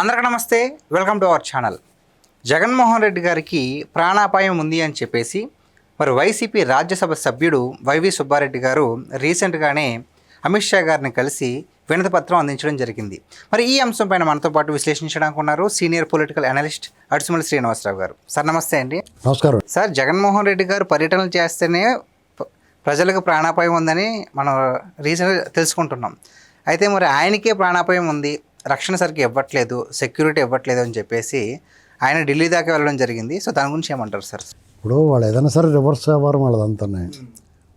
అందరికీ నమస్తే, welcome to our channel. Jaganmohan Reddy గారికి ప్రాణాపాయం ఉంది అని చెప్పేసి మరి వైసీపీ రాజ్యసభ సభ్యుడు వైవి సుబ్బారెడ్డి గారు రీసెంట్గానే అమిత్ షా గారిని కలిసి వినతిపత్రం అందించడం జరిగింది. మరి ఈ అంశం పైన మనతో పాటు విశ్లేషించడానికి ఉన్నారు senior political analyst Adusumalli Srinivasarao గారు. సార్ నమస్తే అండి. నమస్కారం సార్, జగన్మోహన్ రెడ్డి గారు పర్యటనలు చేస్తేనే ప్రజలకు ప్రాణాపాయం ఉందని మనం రీసెంట్గా తెలుసుకుంటున్నాం. అయితే మరి ఆయనకే ప్రాణాపాయం ఉంది, రక్షణ సరిగ్గా ఇవ్వట్లేదు, సెక్యూరిటీ ఇవ్వట్లేదు అని చెప్పేసి ఆయన ఢిల్లీ దాకా వెళ్ళడం జరిగింది. సో దాని గురించి ఏమంటారు సార్? ఇప్పుడు వాళ్ళు ఏదైనా సరే రివర్స్ వ్యవహారం వాళ్ళదంతానే.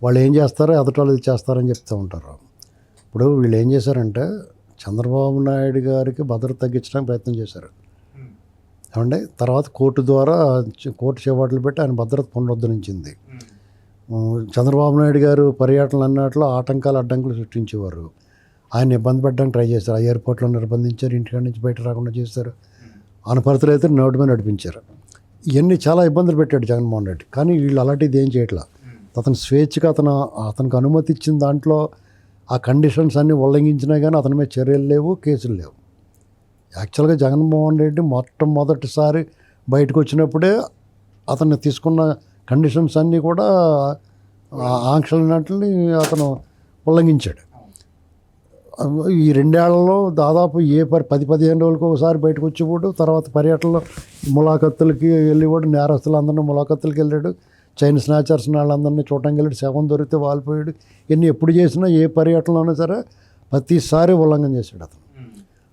వాళ్ళు ఏం చేస్తారో ఎదుటి వాళ్ళు ఇది చేస్తారని చెప్తూ ఉంటారు. ఇప్పుడు వీళ్ళు ఏం చేశారంటే చంద్రబాబు నాయుడు గారికి భద్రత తగ్గించడానికి ప్రయత్నం చేశారు ఏమంటే. తర్వాత కోర్టు ద్వారా కోర్టు చేపట్లు పెట్టి ఆయన భద్రత పునరుద్ధరించింది. చంద్రబాబు నాయుడు గారు పర్యటనలు అన్నట్లో ఆటంకాలు అడ్డంకులు సృష్టించేవారు. ఆయన ఇబ్బంది పెట్టడానికి ట్రై చేశారు. ఎయిర్పోర్ట్లో నిర్బంధించారు, ఇంటికాడ నుంచి బయట రాకుండా చేశారు, అనపరితులు అయితే నోటి మీద నడిపించారు. ఇవన్నీ చాలా ఇబ్బందులు పెట్టాడు జగన్మోహన్ రెడ్డి. కానీ వీళ్ళు అలాంటిది ఏం చేయట్లా. అతను స్వేచ్ఛగా అతనికి అనుమతి ఇచ్చిన దాంట్లో ఆ కండిషన్స్ అన్నీ ఉల్లంఘించినా కానీ అతని మీద చర్యలు లేవు, కేసులు లేవు. యాక్చువల్గా జగన్మోహన్ రెడ్డి మొట్టమొదటిసారి బయటకు వచ్చినప్పుడే అతన్ని తీసుకున్న కండిషన్స్ అన్నీ కూడా ఆంక్షలన్నింటినీ అతను ఉల్లంఘించాడు. ఈ 2 ఏళ్లలో దాదాపు 10-15 రోజులకు ఒకసారి బయటకు వచ్చేవాడు. తర్వాత పర్యటనలో ములాఖత్తులకి వెళ్ళేవాడు, నేరస్తులందరినీ ములాఖత్తులకి వెళ్ళాడు, చైన్ స్నాచర్స్ వాళ్ళందరినీ చూడటానికి వెళ్ళాడు, శవం దొరికితే వాలిపోయాడు. ఇవన్నీ ఎప్పుడు చేసినా ఏ పర్యటనలోనే సరే ప్రతిసారి ఉల్లంఘన చేశాడు అతను.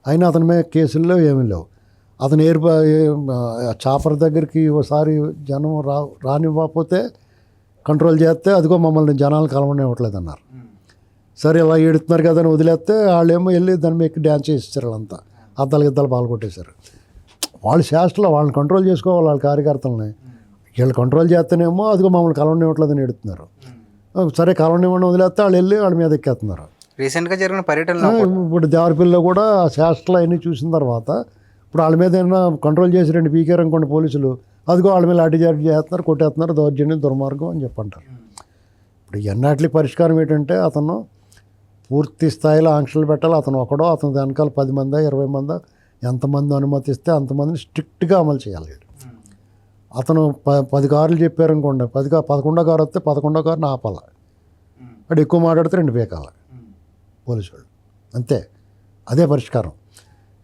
అయినా అతని మీద కేసుల్లో ఏమీ లేవు. అతను చాపర్ దగ్గరికి ఒకసారి జనం రానివ్వకపోతే కంట్రోల్ చేస్తే అదిగో మమ్మల్ని జనాలు కలవనివ్వట్లేదు అన్నారు. సరే ఇలా ఏడుతున్నారు కదా అని వదిలేస్తే వాళ్ళేమో వెళ్ళి దాని మీద డ్యాన్స్ చేసేసారు. వాళ్ళంతా అద్దాలు పాల్గొట్టేశారు. వాళ్ళు శాస్త్రలో వాళ్ళని కంట్రోల్ చేసుకోవాలి, వాళ్ళ కార్యకర్తలని. వీళ్ళు కంట్రోల్ చేస్తేనేమో అదిగో మమ్మల్ని కలవనివ్వట్లేదని ఎడుతున్నారు. సరే కలవనివ్వండి వదిలేస్తే వాళ్ళు వెళ్ళి వాళ్ళ మీద ఎక్కేస్తున్నారు. రీసెంట్గా జరిగిన పర్యటన ఇప్పుడు దేవరపల్లిలో కూడా శాస్త్రలు అవన్నీ చూసిన తర్వాత ఇప్పుడు వాళ్ళ మీద ఏమైనా కంట్రోల్ చేసి 2 పీకేరు అనుకోండి పోలీసులు, అదిగో వాళ్ళ మీద లాఠీచార్జ్ చేస్తున్నారు, కొట్టేస్తున్నారు, దౌర్జన్యం దుర్మార్గం అని చెప్పంటారు. ఇప్పుడు ఎన్నాటికి పరిష్కారం ఏంటంటే అతను పూర్తి స్థాయిలో ఆంక్షలు పెట్టాలి. అతను ఒకడో అతని వెనకాల 10 మంది 20 మంది ఎంతమంది అనుమతిస్తే అంతమందిని స్ట్రిక్ట్గా అమలు చేయాలి. అతను 10 కార్లు చెప్పారనుకోండి, 11వ కారు వస్తే 11వ కారుని ఆపాలి. అటు ఎక్కువ మాట్లాడితే 2 పీకాలి పోలీసు వాళ్ళు, అంతే. అదే పరిష్కారం.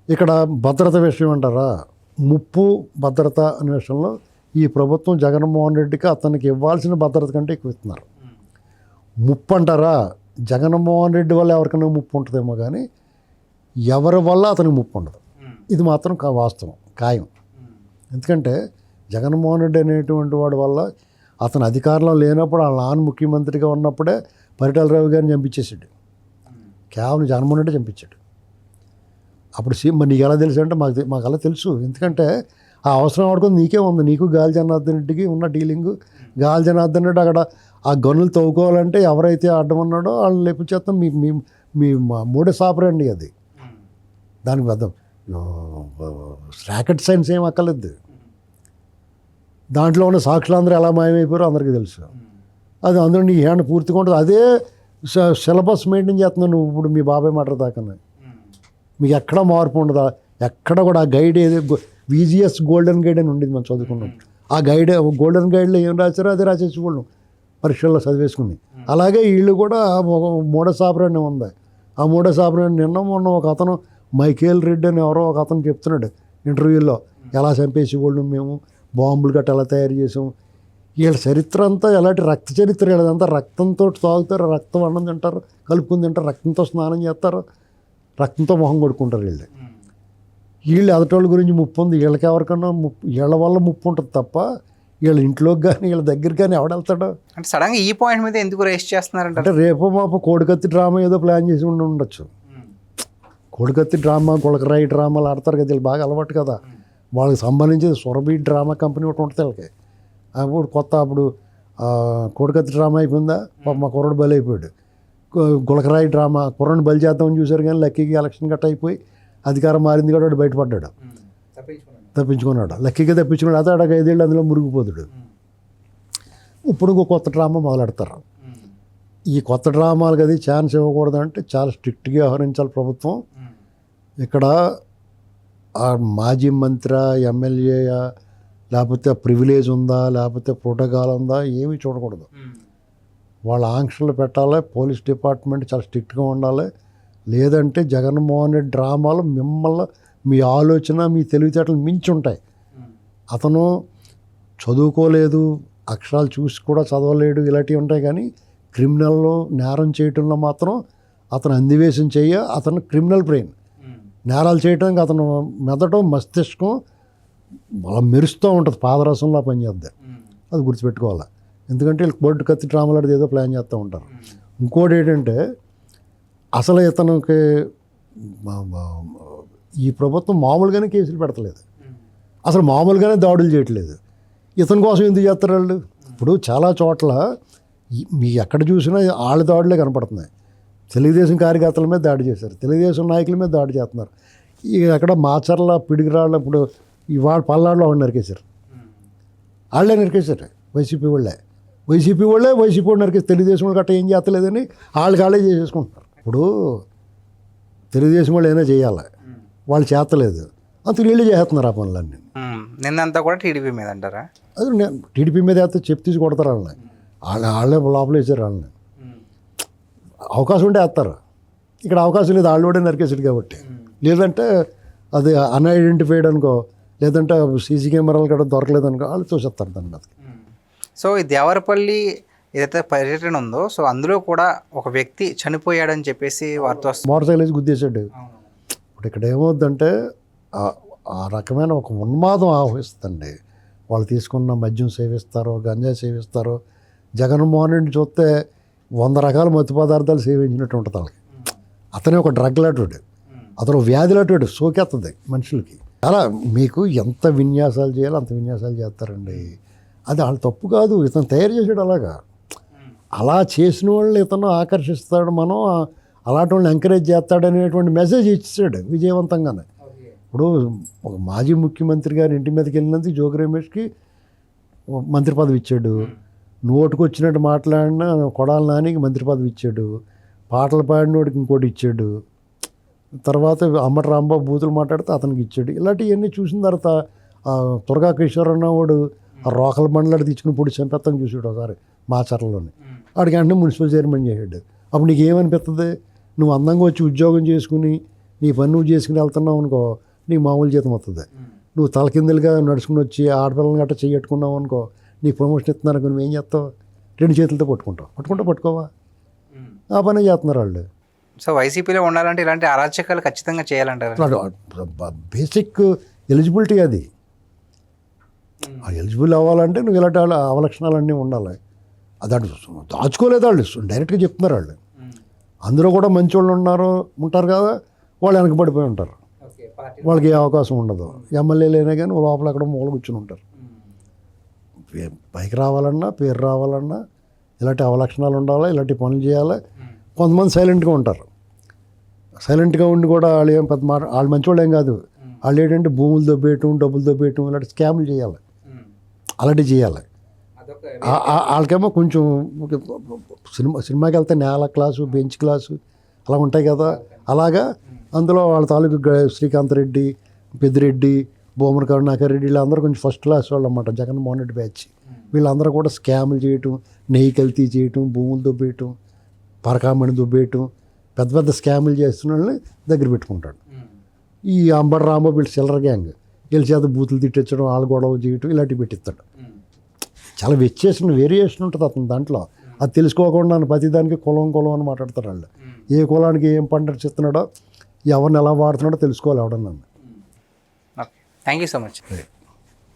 ఇక్కడ భద్రత విషయం అంటారా, ముప్పు భద్రత అనే విషయంలో ఈ ప్రభుత్వం జగన్మోహన్ రెడ్డికి అతనికి ఇవ్వాల్సిన భద్రత కంటే ఎక్కువ ఇస్తున్నారు. ముప్పు అంటారా, జగన్మోహన్ రెడ్డి వల్ల ఎవరికైనా ముప్పు ఉంటుందేమో కానీ ఎవరి వల్ల అతనికి ముప్పు ఉండదు. ఇది మాత్రం వాస్తవం, ఖాయం. ఎందుకంటే జగన్మోహన్ రెడ్డి అనేటువంటి వాడి వల్ల అతను అధికారంలో లేనప్పుడు వాళ్ళ నాన్న ముఖ్యమంత్రిగా ఉన్నప్పుడే పరిటాల రవి గారిని చంపించేసాడు. కేవలం జగన్మోహన్ రెడ్డి చంపించాడు. అప్పుడు మరి నీకు ఎలా తెలుసు అంటే మాకు అలా తెలుసు. ఎందుకంటే ఆ అవసరం ఆడుకొని నీకే ఉంది. నీకు గాలి జనార్దన్ రెడ్డికి ఉన్న డీలింగు. గాలి జనార్దన్ రెడ్డి అక్కడ ఆ గనులు తవ్వుకోవాలంటే ఎవరైతే అడ్డం ఉన్నాడో వాళ్ళని లేపించేస్తాం. మీ మూడే సాపరండి అది. దానికి పెద్ద రాకెట్ సైన్స్ ఏం అక్కర్లేదు. దాంట్లో ఉన్న సాక్షులందరూ ఎలా మాయమైపోయారో అందరికీ తెలుసు. అది అందరూ నీ హ్యాండ్ పూర్తిగా ఉంటుంది. అదే సిలబస్ మెయింటైన్ చేస్తున్నావు నువ్వు ఇప్పుడు మీ బాబాయ్ మాట దాకా. మీకు ఎక్కడ మార్పు ఉండదా, ఎక్కడ కూడా. ఆ గైడ్ ఏది VGS గోల్డెన్ గైడ్ అని ఉండేది మనం చదువుకున్నాం. ఆ గైడ్ గోల్డెన్ గైడ్లో ఏం రాశారో అదే రాసేసుకోండి పరీక్షల్లో చదివేసుకుని. అలాగే వీళ్ళు కూడా మూడో సాపరాన్ని ఉంది. ఆ మూడో సాపరాన్ని మొన్న ఒక అతను మైకేల్ రెడ్డి అని ఎవరో ఒక అతను చెప్తున్నాడు ఇంటర్వ్యూలో, ఎలా చంపేసేవాళ్ళు మేము, బాంబులు గట్ట ఎలా తయారు చేసాం. వీళ్ళ చరిత్ర అంతా ఎలాంటి రక్త చరిత్ర. వీళ్ళదంతా రక్తంతో తాగుతారు, రక్తం అన్నం తింటారు, కలుపుకుని తింటారు, రక్తంతో స్నానం చేస్తారు, రక్తంతో మొహం కొడుకుంటారు. వీళ్ళు ఎదటోళ్ళ గురించి ముప్పు ఉంది. వీళ్ళకి ఎవరికన్నా వీళ్ళ వల్ల ముప్పు ఉంటుంది తప్ప వీళ్ళ ఇంట్లోకి కానీ వీళ్ళ దగ్గరికి కానీ ఎవడెళ్తాడో. అంటే సడన్గా ఈ పాయింట్ మీద ఎందుకు రేస్ చేస్తున్నారంటే, అంటే రేపో మాపు కోడికత్తి డ్రామా ఏదో ప్లాన్ చేసి ఉండొచ్చు. కోడికత్తి డ్రామా, గులకరాయి డ్రామాలు ఆడతారు కదా, వీళ్ళు బాగా అలవాటు కదా. వాళ్ళకి సంబంధించి సురభి డ్రామా కంపెనీ ఒకటి ఉంటుంది వీళ్ళకి. అప్పుడు అప్పుడు కోడికత్తి డ్రామా అయిపోయిందా, మా కుర్రడు బలి అయిపోయాడు. గులకరాయి డ్రామా కుర్రని బలి చేద్దామని చూశారు కానీ లక్కీకి ఎలక్షన్ గట్ట అయిపోయి అధికారం మారింది కూడా వాడు బయటపడ్డాడు, తప్పించుకున్నాడు. లక్కీగా తప్పించుకున్నాడు. అదే ఆడ 5 ఏళ్ళు అందులో మురిగిపోతాడు. ఇప్పుడు ఇంకో కొత్త డ్రామా మొదలెడతారు. ఈ కొత్త డ్రామాలకు అది ఛాన్స్ ఇవ్వకూడదంటే చాలా స్ట్రిక్ట్గా వ్యవహరించాలి ప్రభుత్వం. ఇక్కడ ఆ మాజీ మంత్రి ఎమ్మెల్యేయా లేకపోతే ప్రివిలేజ్ ఉందా లేకపోతే ప్రోటోకాల్ ఉందా ఏమీ చూడకూడదు. వాళ్ళ ఆంక్షలు పెట్టాలి, పోలీస్ డిపార్ట్మెంట్ చాలా స్ట్రిక్ట్గా ఉండాలి. లేదంటే జగన్మోహన్ రెడ్డి డ్రామాలు మిమ్మల్ని మీ ఆలోచన మీ తెలివితేటలు మించి ఉంటాయి. అతను చదువుకోలేదు, అక్షరాలు చూసి కూడా చదవలేడు, ఇలాంటివి ఉంటాయి. కానీ క్రిమినల్లో నేరం చేయటంలో మాత్రం అతను అందివేశం అతను క్రిమినల్ బ్రెయిన్. నేరాలు చేయడానికి అతను మెదటం మస్తిష్కం అలా మెరుస్తూ ఉంటుంది, పాదరసంలో పనిచేద్దాం. అది గుర్తుపెట్టుకోవాలి. ఎందుకంటే వీళ్ళు బొడ్డు కత్తి డ్రామాలు ఏదో ప్లాన్ చేస్తూ ఉంటారు. ఇంకోటి ఏంటంటే అసలు ఇతనికి ఈ ప్రభుత్వం మామూలుగానే కేసులు పెడతలేదు, అసలు మామూలుగానే దాడులు చేయట్లేదు. ఇతని కోసం ఎందుకు చేస్తారు వాళ్ళు? ఇప్పుడు చాలా చోట్ల మీ ఎక్కడ చూసినా వాళ్ళ దాడులే కనపడుతున్నాయి. తెలుగుదేశం కార్యకర్తల మీద దాడి చేశారు, తెలుగుదేశం నాయకుల మీద దాడి చేస్తున్నారు. అక్కడ మాచర్ల పిడిగిరాళ్ళ ఇప్పుడు ఇవాళ పల్నాడులో వాళ్ళు నరికేశారు, వాళ్ళే నరికేశారు. వైసీపీ వాళ్ళే వైసీపీ వాళ్ళు నరికేసి తెలుగుదేశం వాళ్ళు గట్ట ఏం చేస్తలేదని వాళ్ళే చేసేసుకుంటున్నారు. ఇప్పుడు తెలుగుదేశం వాళ్ళు ఏమైనా చేయాలి, వాళ్ళు చేస్తలేదు, అంత వీళ్ళు చేస్తున్నారు ఆ పనులన్నీ. నిన్నంతా కూడా టీడీపీ మీద అంటారా? అది టీడీపీ మీద వేస్తే చెప్పు తీసి కొడతారు వాళ్ళని, వాళ్ళే లోపల వేసారు వాళ్ళని. అవకాశం ఉంటే వేస్తారు, ఇక్కడ అవకాశం లేదు, వాళ్ళు కూడా నరికేసాడు కాబట్టి. లేదంటే అది అన్ఐడెంటిఫైడ్ అనుకో, లేదంటే సీసీ కెమెరాలు కూడా దొరకలేదు అనుకో, వాళ్ళు చూసేస్తారు దాన్ని. అది సో ఈ దేవరపల్లి ఏదైతే పర్యటన ఉందో, సో అందులో కూడా ఒక వ్యక్తి చనిపోయాడని చెప్పేసి వారితో మోటార్ సైకిల్ వేసి గుద్దేశాడు. ఇప్పుడు ఇక్కడ ఏమవుద్దంటే ఆ రకమైన ఒక ఉన్మాదం ఆహ్వానిస్తుంది. వాళ్ళు తీసుకున్న మద్యం సేవిస్తారో, గంజా సేవిస్తారో. జగన్మోహన్ రెడ్డి చూస్తే 100 రకాల మత్తు పదార్థాలు సేవించినట్టు ఉంటుంది వాళ్ళకి. అతనే ఒక డ్రగ్ లాంటి, అతను వ్యాధి లాంటి, సోకేస్తుంది మనుషులకి. అలా మీకు ఎంత విన్యాసాలు చేయాలో అంత విన్యాసాలు చేస్తారండి. అది వాళ్ళ తప్పు కాదు, ఇతను తయారు చేసాడు అలాగా. అలా చేసిన వాళ్ళని ఇతను ఆకర్షిస్తాడు, మనం అలాంటి వాళ్ళని ఎంకరేజ్ చేస్తాడనేటువంటి మెసేజ్ ఇచ్చాడు విజయవంతంగానే. ఇప్పుడు ఒక మాజీ ముఖ్యమంత్రి గారి ఇంటి మీదకి వెళ్ళినందుకు జోగి రమేష్కి మంత్రి పదవి ఇచ్చాడు. నోటుకు వచ్చినట్టు మాట్లాడిన కొడాల నానికి మంత్రి పదవి ఇచ్చాడు. పాటలు పాడినోడికి ఇంకోటి ఇచ్చాడు. తర్వాత అమ్మటి రాంబాబు బూతులు మాట్లాడితే అతనికి ఇచ్చాడు. ఇలాంటివన్నీ చూసిన తర్వాత తురగా కిషోర్ అన్నవాడు ఆ రోకల బండ్లాడు తీసుకుని పొడి చంపేస్తాను చూసాడు ఒకసారి మాచర్లలోని. వాడికి అంటే మున్సిపల్ చైర్మన్ చేసాడు. అప్పుడు నీకు ఏమనిపిస్తుంది? నువ్వు అందంగా వచ్చి ఉద్యోగం చేసుకుని నీ పని నువ్వు చేసుకుని వెళ్తున్నావు అనుకో, నీకు మామూలు జీతం వస్తుంది. నువ్వు తలకిందులుగా నడుచుకుని వచ్చి ఆడపిల్లలు గట్ట చెయ్యట్టుకున్నావు అనుకో, నీకు ప్రమోషన్ ఇస్తున్నారు అనుకో, నువ్వేం చేస్తావు? 2 చేతులతో పట్టుకోవా? ఆ పనే చేస్తున్నారు వాళ్ళు. సో వైసీపీలో ఉండాలంటే ఇలాంటి అరాచకాలు ఖచ్చితంగా చేయాలంటారు. బేసిక్ ఎలిజిబిలిటీ అది. ఎలిజిబుల్ అవ్వాలంటే నువ్వు ఇలాంటి అవలక్షణాలన్నీ ఉండాలి. అది దాచుకోలేదు వాళ్ళు, డైరెక్ట్గా చెప్తున్నారు వాళ్ళు. అందులో కూడా మంచి వాళ్ళు ఉంటారు కదా, వాళ్ళు వెనకబడిపోయి ఉంటారు, వాళ్ళకి ఏ అవకాశం ఉండదు. ఎమ్మెల్యేలైనా కానీ లోపల అక్కడ మూల కూర్చుని ఉంటారు. పైకి రావాలన్నా, పేరు రావాలన్నా ఇలాంటి అవలక్షణాలు ఉండాలి, ఇలాంటి పనులు చేయాలి. కొంతమంది సైలెంట్గా ఉంటారు, సైలెంట్గా ఉండి కూడా వాళ్ళు ఏం పెద్ద వాళ్ళు మంచి వాళ్ళు ఏం కాదు. వాళ్ళు ఏంటంటే భూములు దొబ్బేయటం, డబ్బులు దొబ్బేయటం, ఇలాంటి స్కాములు చేయాలి, అలాంటివి చేయాలి. వాళ్ళకేమో కొంచెం సినిమాకి వెళ్తే నేల క్లాసు, బెంచ్ క్లాసు అలా ఉంటాయి కదా, అలాగా అందులో వాళ్ళ తాలూకు శ్రీకాంత్ రెడ్డి, పెద్దిరెడ్డి, భూమన కరుణాకర్ రెడ్డి వీళ్ళందరూ కొంచెం ఫస్ట్ క్లాస్ వాళ్ళు అన్నమాట. జగన్మోహన్ రెడ్డి బ్యాచ్ వీళ్ళందరూ కూడా స్కాములు చేయటం, నెయ్యి కల్తీ చేయటం, భూములు దొబ్బేయటం, పరకామణి దొబ్బేయటం, పెద్ద పెద్ద స్కాములు చేస్తున్న వాళ్ళని దగ్గర పెట్టుకుంటాడు. ఈ అంబటి రాంబాబు వీళ్ళు చిల్లర గ్యాంగ్, వీళ్ళ చేత బూతులు తిట్టించడం, వాళ్ళ గొడవలు చేయటం ఇలాంటివి పెట్టిస్తాడు. చాలా వేరియేషన్ ఉంటుంది అతను దాంట్లో. అది తెలుసుకోకుండా ప్రతిదానికి కులం అని మాట్లాడతారు వాళ్ళు. ఏ కులానికి ఏం పంట చెప్తున్నాడో, ఎవరిని ఎలా వాడుతున్నాడో తెలుసుకోవాలి ఎవడన్నా. Thank you so much.